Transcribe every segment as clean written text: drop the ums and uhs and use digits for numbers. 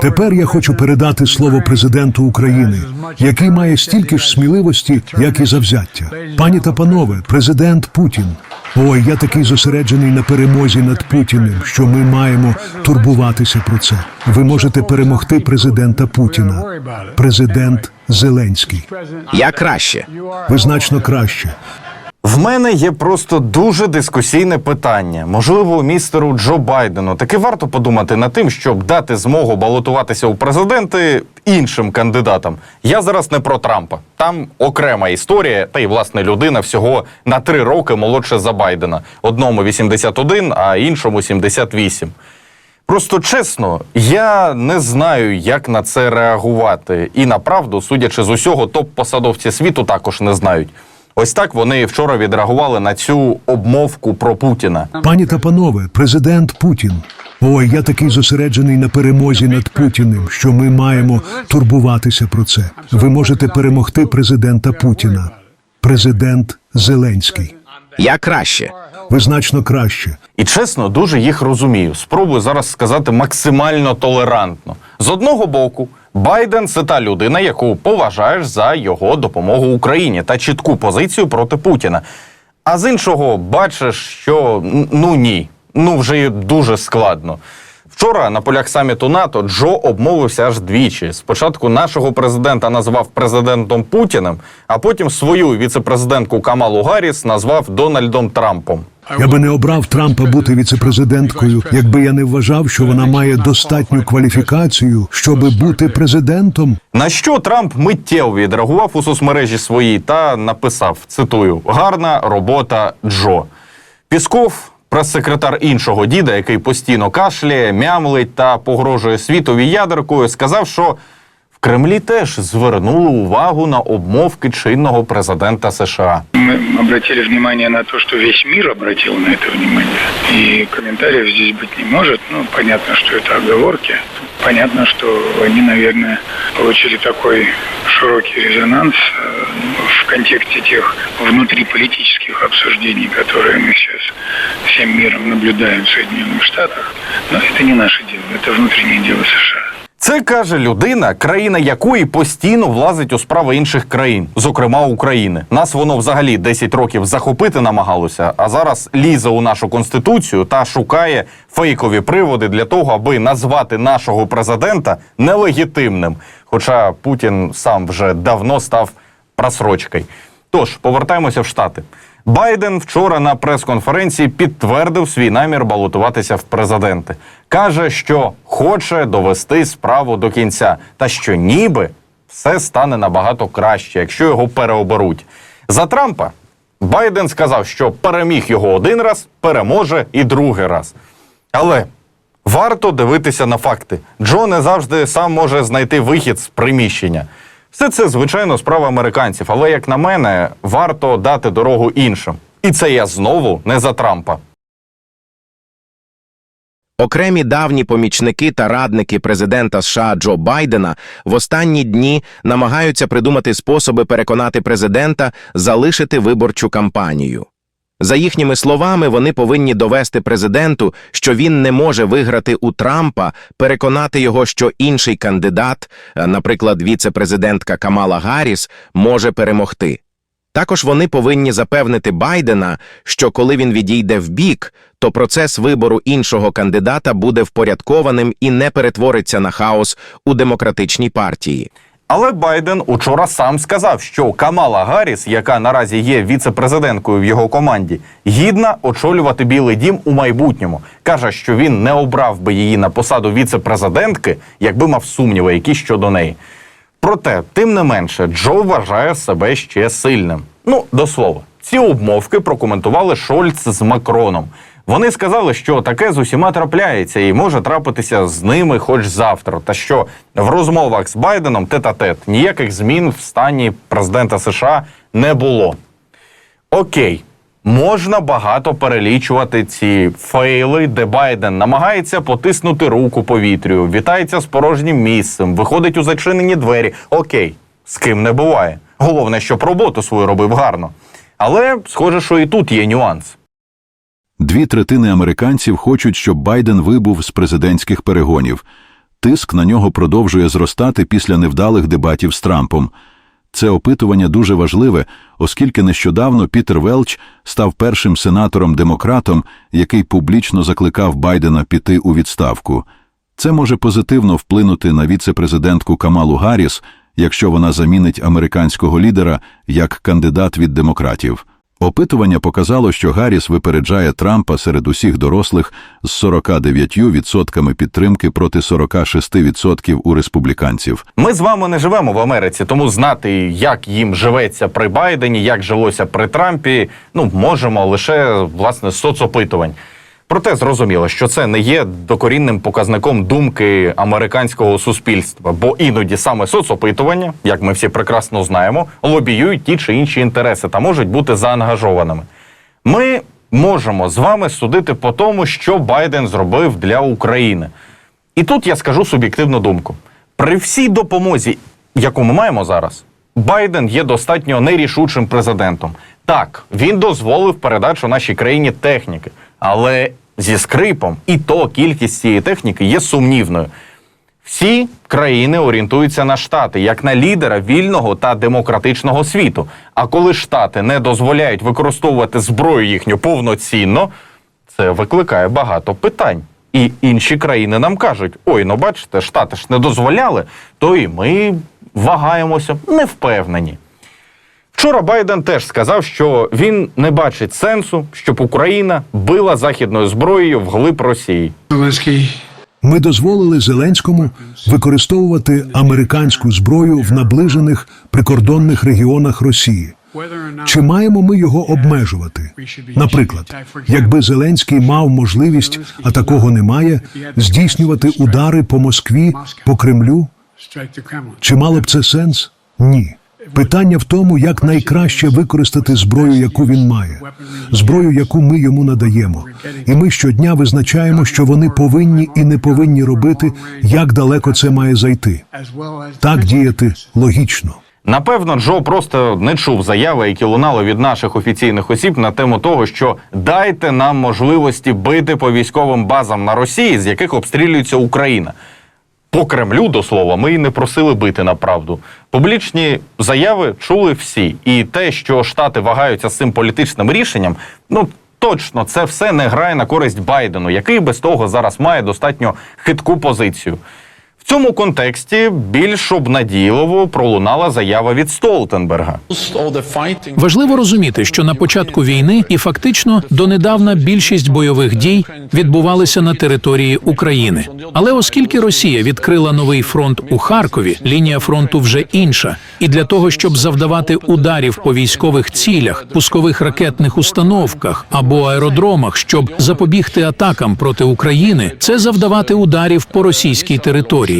Тепер я хочу передати слово президенту України, який має стільки ж сміливості, як і завзяття. Пані та панове, президент Путін. Ой, я такий зосереджений на перемозі над Путіним, що ми маємо турбуватися про це. Ви можете перемогти президента Путіна. Президент Зеленський. Я краще. Ви значно краще. В мене є просто дуже дискусійне питання. Можливо, містеру Джо Байдену таки варто подумати над тим, щоб дати змогу балотуватися у президенти іншим кандидатам. Я зараз не про Трампа. Там окрема історія, та й, власне, людина всього на 3 роки молодша за Байдена. Одному 81, а іншому 78. Просто чесно, я не знаю, як на це реагувати. І направду, судячи з усього, топ-посадовці світу також не знають. Ось так вони вчора відреагували на цю обмовку про Путіна. Пані та панове, президент Путін. Ой, я такий зосереджений на перемозі над Путіним, що ми маємо турбуватися про це. Ви можете перемогти президента Путіна. Президент Зеленський. Я краще. Ви значно краще. І чесно, дуже їх розумію. Спробую зараз сказати максимально толерантно. З одного боку, Байден – це та людина, яку поважаєш за його допомогу Україні та чітку позицію проти Путіна. А з іншого, бачиш, що ні, вже дуже складно. Вчора на полях саміту НАТО Джо обмовився аж двічі. Спочатку нашого президента назвав президентом Путіним, а потім свою віцепрезидентку Камалу Гарріс назвав Дональдом Трампом. Я би не обрав Трампа бути віцепрезиденткою, якби я не вважав, що вона має достатню кваліфікацію, щоби бути президентом. На що Трамп миттєво відреагував у соцмережі своїй та написав, цитую, «Гарна робота, Джо». Пісков, прес-секретар іншого діда, який постійно кашляє, мямлить та погрожує світові ядеркою, сказав, що в Кремлі теж звернули увагу на обмовки чинного президента США. Мы обратили внимание на то, что весь мир обратил на это внимание. И комментариев здесь быть не может. Понятно, что это оговорки. Понятно, что они, наверное, получили такой широкий резонанс в контексте тех внутриполитических обсуждений, которые мы сейчас всем миром наблюдаем в Соединенных Штатах. Но это не наше дело, это внутреннее дело США. Це каже людина, країна якої постійно влазить у справи інших країн, зокрема України. Нас воно взагалі 10 років захопити намагалося, а зараз лізе у нашу конституцію та шукає фейкові приводи для того, аби назвати нашого президента нелегітимним. Хоча Путін сам вже давно став просрочкою. Тож, повертаємося в Штати. Байден вчора на прес-конференції підтвердив свій намір балотуватися в президенти. Каже, що хоче довести справу до кінця, та що ніби все стане набагато краще, якщо його переоберуть. За Трампа Байден сказав, що переміг його 1 раз, переможе і 2-й раз. Але варто дивитися на факти. Джо не завжди сам може знайти вихід з приміщення. Все це, звичайно, справа американців, але, як на мене, варто дати дорогу іншим. І це я знову не за Трампа. Окремі давні помічники та радники президента США Джо Байдена в останні дні намагаються придумати способи переконати президента залишити виборчу кампанію. За їхніми словами, вони повинні довести президенту, що він не може виграти у Трампа, переконати його, що інший кандидат, наприклад, віце-президентка Камала Гарріс, може перемогти. Також вони повинні запевнити Байдена, що коли він відійде вбік, то процес вибору іншого кандидата буде впорядкованим і не перетвориться на хаос у демократичній партії. Але Байден учора сам сказав, що Камала Гарріс, яка наразі є віце-президенткою в його команді, гідна очолювати Білий дім у майбутньому. Каже, що він не обрав би її на посаду віце-президентки, якби мав сумніви якісь щодо неї. Проте, тим не менше, Джо вважає себе ще сильним. До слова, ці обмовки прокоментували Шольц з Макроном. Вони сказали, що таке з усіма трапляється і може трапитися з ними хоч завтра. Та що в розмовах з Байденом тет-а-тет ніяких змін в стані президента США не було. Окей, можна багато перелічувати ці фейли, де Байден намагається потиснути руку повітрю, вітається з порожнім місцем, виходить у зачинені двері. Окей, з ким не буває. Головне, щоб роботу свою робив гарно. Але, схоже, що і тут є нюанс. 2/3 американців хочуть, щоб Байден вибув з президентських перегонів. Тиск на нього продовжує зростати після невдалих дебатів з Трампом. Це опитування дуже важливе, оскільки нещодавно Пітер Велч став першим сенатором-демократом, який публічно закликав Байдена піти у відставку. Це може позитивно вплинути на віце-президентку Камалу Гарріс, якщо вона замінить американського лідера як кандидат від демократів. Опитування показало, що Гарріс випереджає Трампа серед усіх дорослих з 49% підтримки проти 46% у республіканців. Ми з вами не живемо в Америці, тому знати, як їм живеться при Байдені, як жилося при Трампі, можемо лише, власне, з соцопитувань. Проте зрозуміло, що це не є докорінним показником думки американського суспільства, бо іноді саме соцопитування, як ми всі прекрасно знаємо, лобіюють ті чи інші інтереси та можуть бути заангажованими. Ми можемо з вами судити по тому, що Байден зробив для України. І тут я скажу суб'єктивну думку. При всій допомозі, яку ми маємо зараз, Байден є достатньо нерішучим президентом. Так, він дозволив передачу нашій країні техніки, але зі скрипом, і то кількість цієї техніки є сумнівною. Всі країни орієнтуються на Штати, як на лідера вільного та демократичного світу. А коли Штати не дозволяють використовувати зброю їхню повноцінно, це викликає багато питань. І інші країни нам кажуть, бачите, Штати ж не дозволяли, то і ми вагаємося, не впевнені. Вчора Байден теж сказав, що він не бачить сенсу, щоб Україна била західною зброєю вглиб Росії. Ми дозволили Зеленському використовувати американську зброю в наближених прикордонних регіонах Росії. Чи маємо ми його обмежувати? Наприклад, якби Зеленський мав можливість, а такого немає, здійснювати удари по Москві, по Кремлю? Чи мало б це сенс? Ні. Питання в тому, як найкраще використати зброю, яку він має, зброю, яку ми йому надаємо. І ми щодня визначаємо, що вони повинні і не повинні робити, як далеко це має зайти. Так діяти логічно. Напевно, Джо просто не чув заяви, які лунали від наших офіційних осіб на тему того, що дайте нам можливості бити по військовим базам на Росії, з яких обстрілюється Україна. По Кремлю, до слова, ми і не просили бити на правду. Публічні заяви чули всі. І те, що Штати вагаються з цим політичним рішенням, точно, це все не грає на користь Байдену, який без того зараз має достатньо хитку позицію. В цьому контексті більш обнадійливо пролунала заява від Столтенберга. Важливо розуміти, що на початку війни і фактично донедавна більшість бойових дій відбувалися на території України. Але оскільки Росія відкрила новий фронт у Харкові, лінія фронту вже інша. І для того, щоб завдавати ударів по військових цілях, пускових ракетних установках або аеродромах, щоб запобігти атакам проти України, це завдавати ударів по російській території.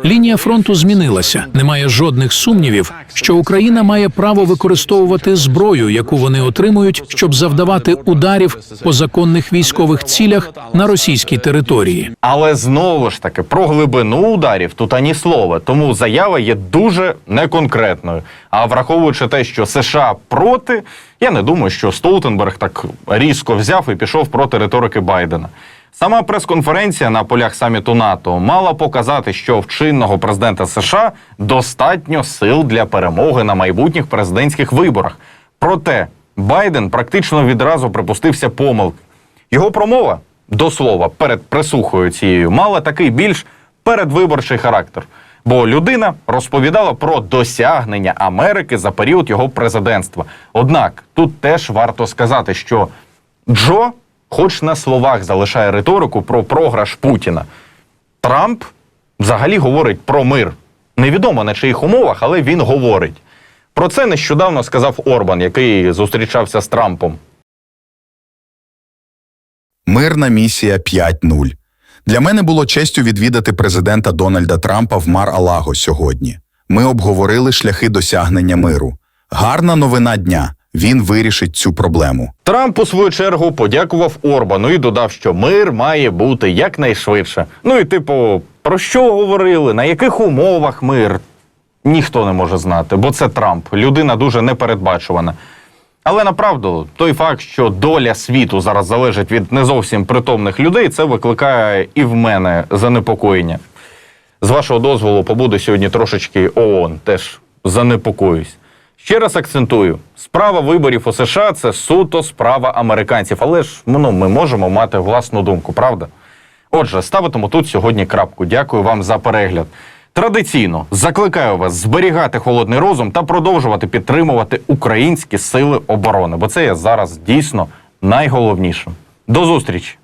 Лінія фронту змінилася. Немає жодних сумнівів, що Україна має право використовувати зброю, яку вони отримують, щоб завдавати ударів по законних військових цілях на російській території. Але знову ж таки, про глибину ударів тут ані слова, тому заява є дуже неконкретною. А враховуючи те, що США проти, я не думаю, що Столтенберг так різко взяв і пішов проти риторики Байдена. Сама прес-конференція на полях саміту НАТО мала показати, що в чинного президента США достатньо сил для перемоги на майбутніх президентських виборах. Проте Байден практично відразу припустився помилки. Його промова, до слова, перед присухою цією, мала такий більш передвиборчий характер. Бо людина розповідала про досягнення Америки за період його президентства. Однак тут теж варто сказати, що Джо хоч на словах залишає риторику про програш Путіна. Трамп взагалі говорить про мир. Невідомо на чиїх умовах, але він говорить. Про це нещодавно сказав Орбан, який зустрічався з Трампом. Мирна місія 5.0. Для мене було честю відвідати президента Дональда Трампа в Мар-а-Лаго сьогодні. Ми обговорили шляхи досягнення миру. Гарна новина дня. Він вирішить цю проблему. Трамп, у свою чергу, подякував Орбану і додав, що мир має бути якнайшвидше. Про що говорили, на яких умовах мир? Ніхто не може знати, бо це Трамп, людина дуже непередбачувана. Але направду, той факт, що доля світу зараз залежить від не зовсім притомних людей, це викликає і в мене занепокоєння. З вашого дозволу побуду сьогодні трошечки ООН, теж занепокоюсь. Ще раз акцентую, справа виборів у США – це суто справа американців, але ж ми можемо мати власну думку, правда? Отже, ставитиму тут сьогодні крапку. Дякую вам за перегляд. Традиційно закликаю вас зберігати холодний розум та продовжувати підтримувати українські сили оборони, бо це є зараз дійсно найголовнішим. До зустрічі!